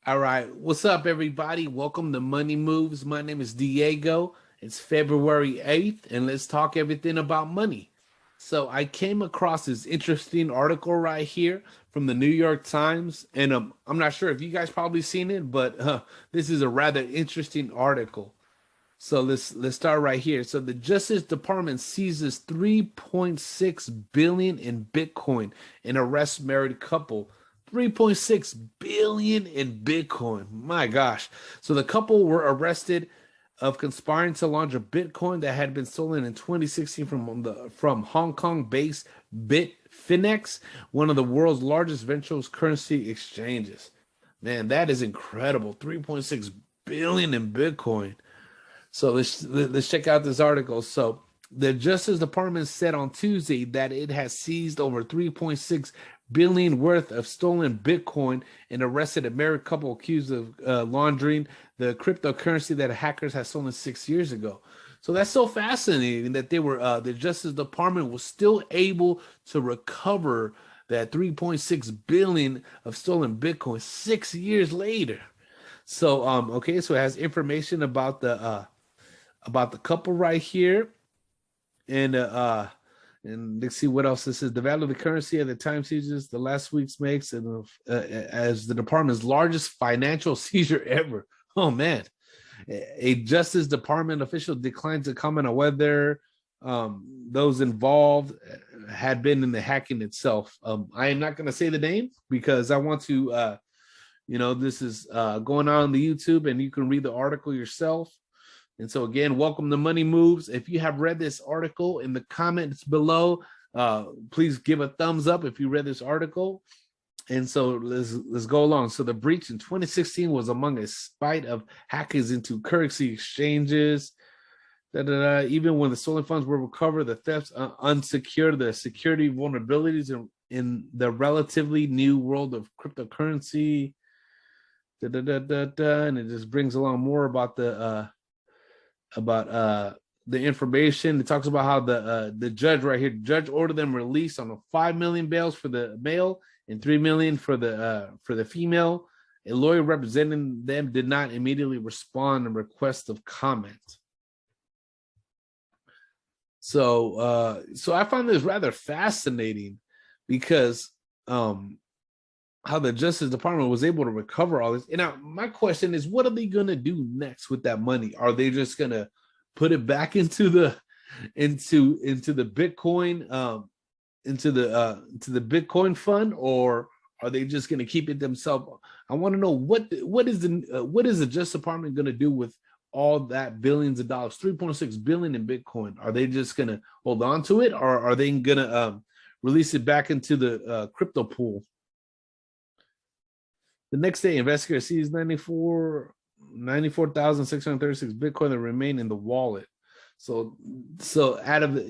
All right, what's up, everybody? Welcome to Money Moves. My name is Diego. It's February 8th, and let's talk everything about money. So, I came across this interesting article right here from the New York Times, and I'm not sure if you guys probably seen it, but this is a rather interesting article. So let's start right here. So the Justice Department seizes 3.6 billion in Bitcoin and arrests married couple. 3.6 billion in Bitcoin. My gosh. So the couple were arrested of conspiring to launch a Bitcoin that had been stolen in 2016 from Hong Kong-based Bitfinex, one of the world's largest virtual currency exchanges. Man, that is incredible. 3.6 billion in Bitcoin. So let's check out this article. So the Justice Department said on Tuesday that it has seized over 3.6 billion worth of stolen Bitcoin and arrested a married couple accused of laundering the cryptocurrency that hackers had stolen 6 years ago. So that's so fascinating that the Justice Department was still able to recover that 3.6 billion of stolen Bitcoin 6 years later. So okay, so it has information about the couple right here, and let's see what else this is. The value of the currency at the time seizures the last week's makes, and as the department's largest financial seizure ever. Oh man, a Justice Department official declined to comment on whether those involved had been in the hacking itself. I am not going to say the name because I want to. This is going on the YouTube, and you can read the article yourself. And so again, welcome to Money Moves. If you have read this article, in the comments below, please give a thumbs up if you read this article. And so let's go along. So the breach in 2016 was among a spate of hackers into currency exchanges. Even when the stolen funds were recovered, the thefts unsecured the security vulnerabilities in the relatively new world of cryptocurrency. And it just brings along more about the information. It talks about how the judge right here, the judge ordered them released on a 5 million bails for the male and 3 million for the female. A lawyer representing them did not immediately respond to request of comment. So I find this rather fascinating because how the Justice Department was able to recover all this. And now my question is, what are they going to do next with that money? Are they just going to put it back into the Bitcoin into the Bitcoin fund, or are they just going to keep it themselves? I want to know what is the Justice Department going to do with all that billions of dollars, 3.6 billion in Bitcoin? Are they just going to hold on to it, or are they going to release it back into the crypto pool? The next day, investigators seized 94,636 Bitcoin that remain in the wallet. So out of the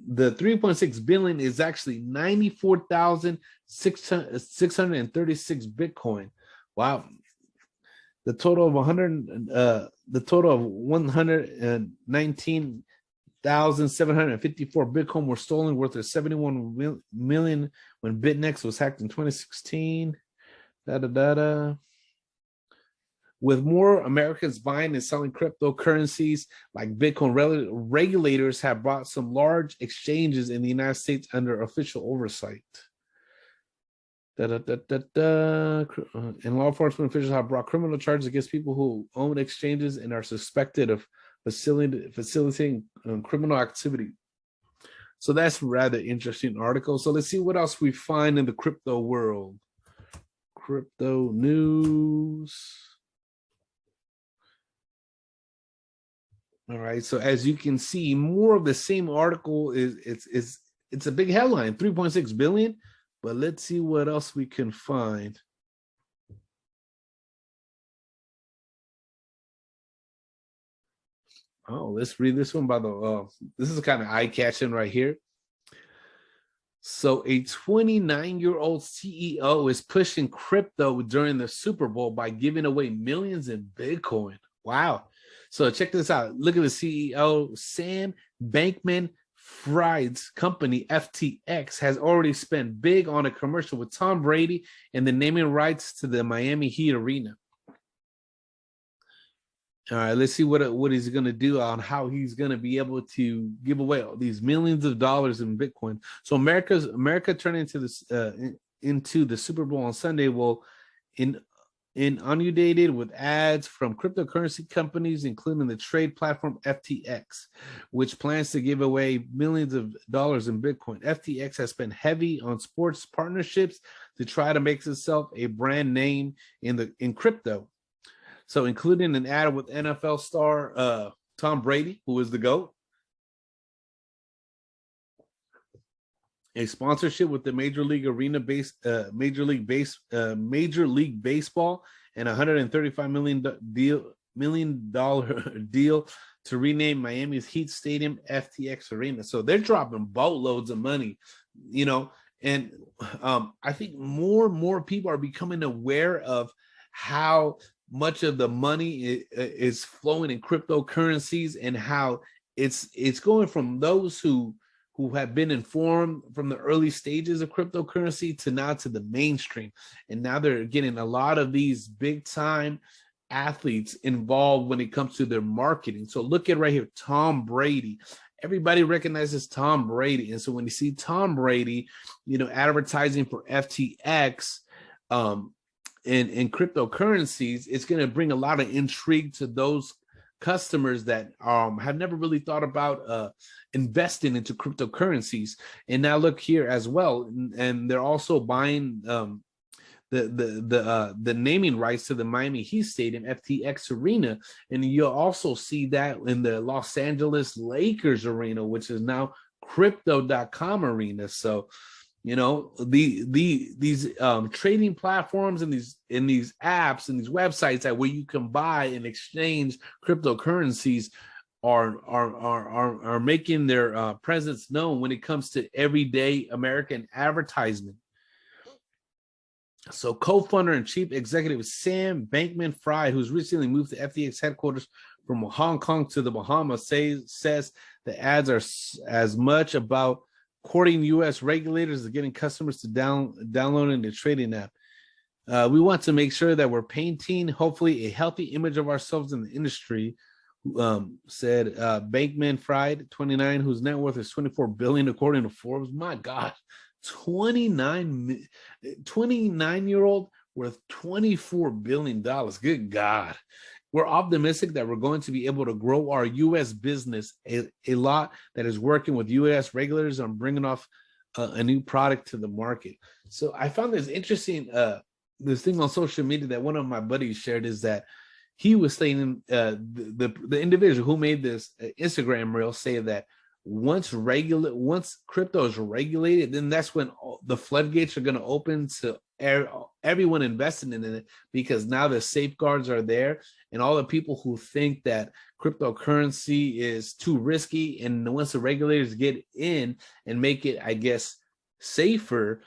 3.6 billion is actually 94,636 Bitcoin. Wow. The total of 119,754 Bitcoin were stolen, worth of 71 million when BitNex was hacked in 2016. With more Americans buying and selling cryptocurrencies like Bitcoin, regulators have brought some large exchanges in the United States under official oversight. And law enforcement officials have brought criminal charges against people who own exchanges and are suspected of facilitating criminal activity. So that's a rather interesting article. So let's see what else we find in the crypto world. Crypto news. All right, so as you can see, more of the same article it's a big headline, 3.6 billion, but let's see what else we can find. Oh, let's read this one by the this is kind of eye-catching right here. So a 29-year-old CEO is pushing crypto during the Super Bowl by giving away millions in Bitcoin. Wow. So check this out. Look at the CEO, Sam Bankman Fried's company FTX has already spent big on a commercial with Tom Brady and the naming rights to the Miami Heat arena. All right, let's see what he's going to do on how he's going to be able to give away all these millions of dollars in Bitcoin. So America turning into this into the Super Bowl on Sunday will inundated with ads from cryptocurrency companies, including the trade platform FTX, which plans to give away millions of dollars in Bitcoin. FTX has spent heavy on sports partnerships to try to make itself a brand name in crypto. So, including an ad with NFL star Tom Brady, who is the GOAT, a sponsorship with the Major League Major League Baseball, and $135 million deal to rename Miami's Heat Stadium FTX Arena. So they're dropping boatloads of money, and I think more and more people are becoming aware of how much of the money is flowing in cryptocurrencies, and how it's going from those who have been informed from the early stages of cryptocurrency to now to the mainstream. And now they're getting a lot of these big time athletes involved when it comes to their marketing. So look at right here, Tom Brady. Everybody recognizes Tom Brady. And so when you see Tom Brady, advertising for FTX, in cryptocurrencies, it's going to bring a lot of intrigue to those customers that have never really thought about investing into cryptocurrencies. And now look here as well, and they're also buying the naming rights to the Miami Heat Stadium FTX Arena, and you'll also see that in the Los Angeles Lakers Arena, which is now Crypto.com Arena. So these trading platforms and these apps and these websites that where you can buy and exchange cryptocurrencies are making their presence known when it comes to everyday American advertisement. So co-founder and chief executive Sam Bankman-Fried, who's recently moved to FTX headquarters from Hong Kong to the Bahamas, says the ads are as much about courting U.S. regulators as getting customers to downloading the trading app. We want to make sure that we're painting, hopefully, a healthy image of ourselves in the industry, said Bankman-Fried, 29, whose net worth is $24 billion according to Forbes. My God, 29-year-old worth $24 billion. Good God. We're optimistic that we're going to be able to grow our U.S. business a lot that is working with U.S. regulators on bringing off a new product to the market. So I found this interesting, this thing on social media that one of my buddies shared, is that he was saying the individual who made this Instagram reel say that once crypto is regulated, then that's when the floodgates are going to open to everyone investing in it, because now the safeguards are there, and all the people who think that cryptocurrency is too risky, and once the regulators get in and make it, I guess, safer,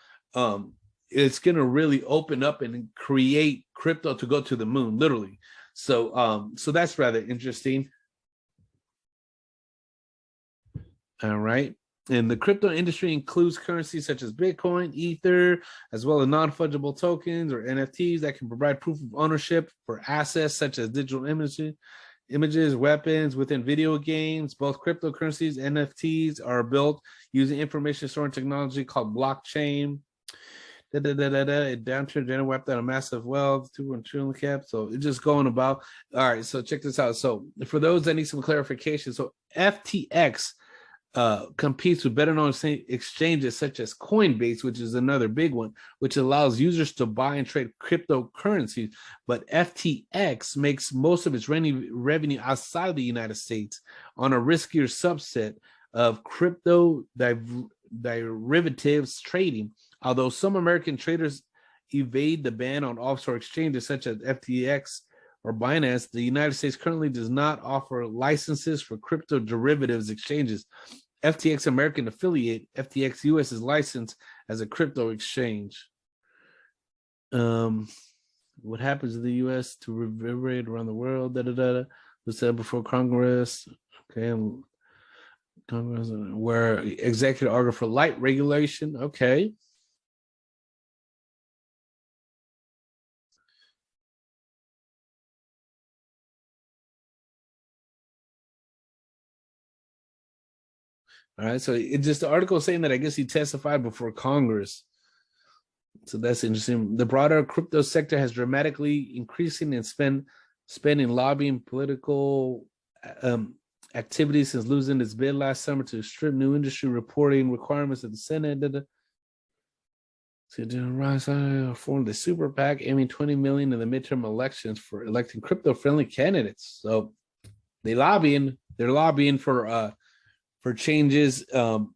it's going to really open up and create crypto to go to the moon, literally. So that's rather interesting. All right. And the crypto industry includes currencies such as Bitcoin, Ether, as well as non-fungible tokens or NFTs that can provide proof of ownership for assets such as digital images, weapons within video games. Both cryptocurrencies and NFTs are built using information storing technology called blockchain. A downturn generated wiped out a massive wealth, 2 trillion cap. So it's just going about. All right. So check this out. So for those that need some clarification, so FTX competes with better known exchanges such as Coinbase, which is another big one, which allows users to buy and trade cryptocurrencies. But FTX makes most of its revenue outside of the United States on a riskier subset of crypto derivatives trading. Although some American traders evade the ban on offshore exchanges such as FTX or Binance, the United States currently does not offer licenses for crypto derivatives exchanges. FTX American affiliate, FTX US, is licensed as a crypto exchange. What happens in the US to reverberate around the world? We said before Congress. Okay. Congress, where executive order for light regulation. Okay. All right. So it's just the article saying that I guess he testified before Congress. So that's interesting. The broader crypto sector has dramatically increasing in spending lobbying political activities since losing its bid last summer to strip new industry reporting requirements of the Senate. So formed the super PAC aiming 20 million in the midterm elections for electing crypto-friendly candidates. So they're lobbying for changes in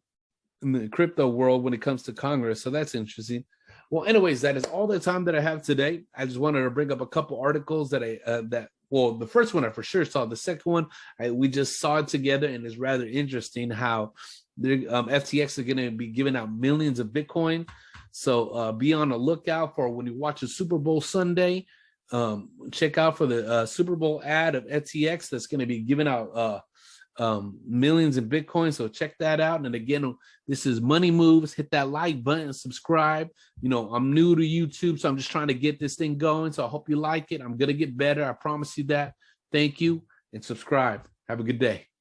the crypto world when it comes to Congress. So that's interesting. Well, anyways, that is all the time that I have today. I just wanted to bring up a couple articles that the first one I for sure saw. The second one, we just saw it together, and it's rather interesting how the FTX are going to be giving out millions of Bitcoin. So be on the lookout for when you watch the Super Bowl Sunday. Check out for the Super Bowl ad of FTX that's going to be giving out millions in Bitcoin. So check that out. And again, this is Money Moves. Hit that like button, subscribe. I'm new to YouTube, so I'm just trying to get this thing going. So I hope you like it. I'm gonna get better. I promise you that. Thank you, and subscribe. Have a good day.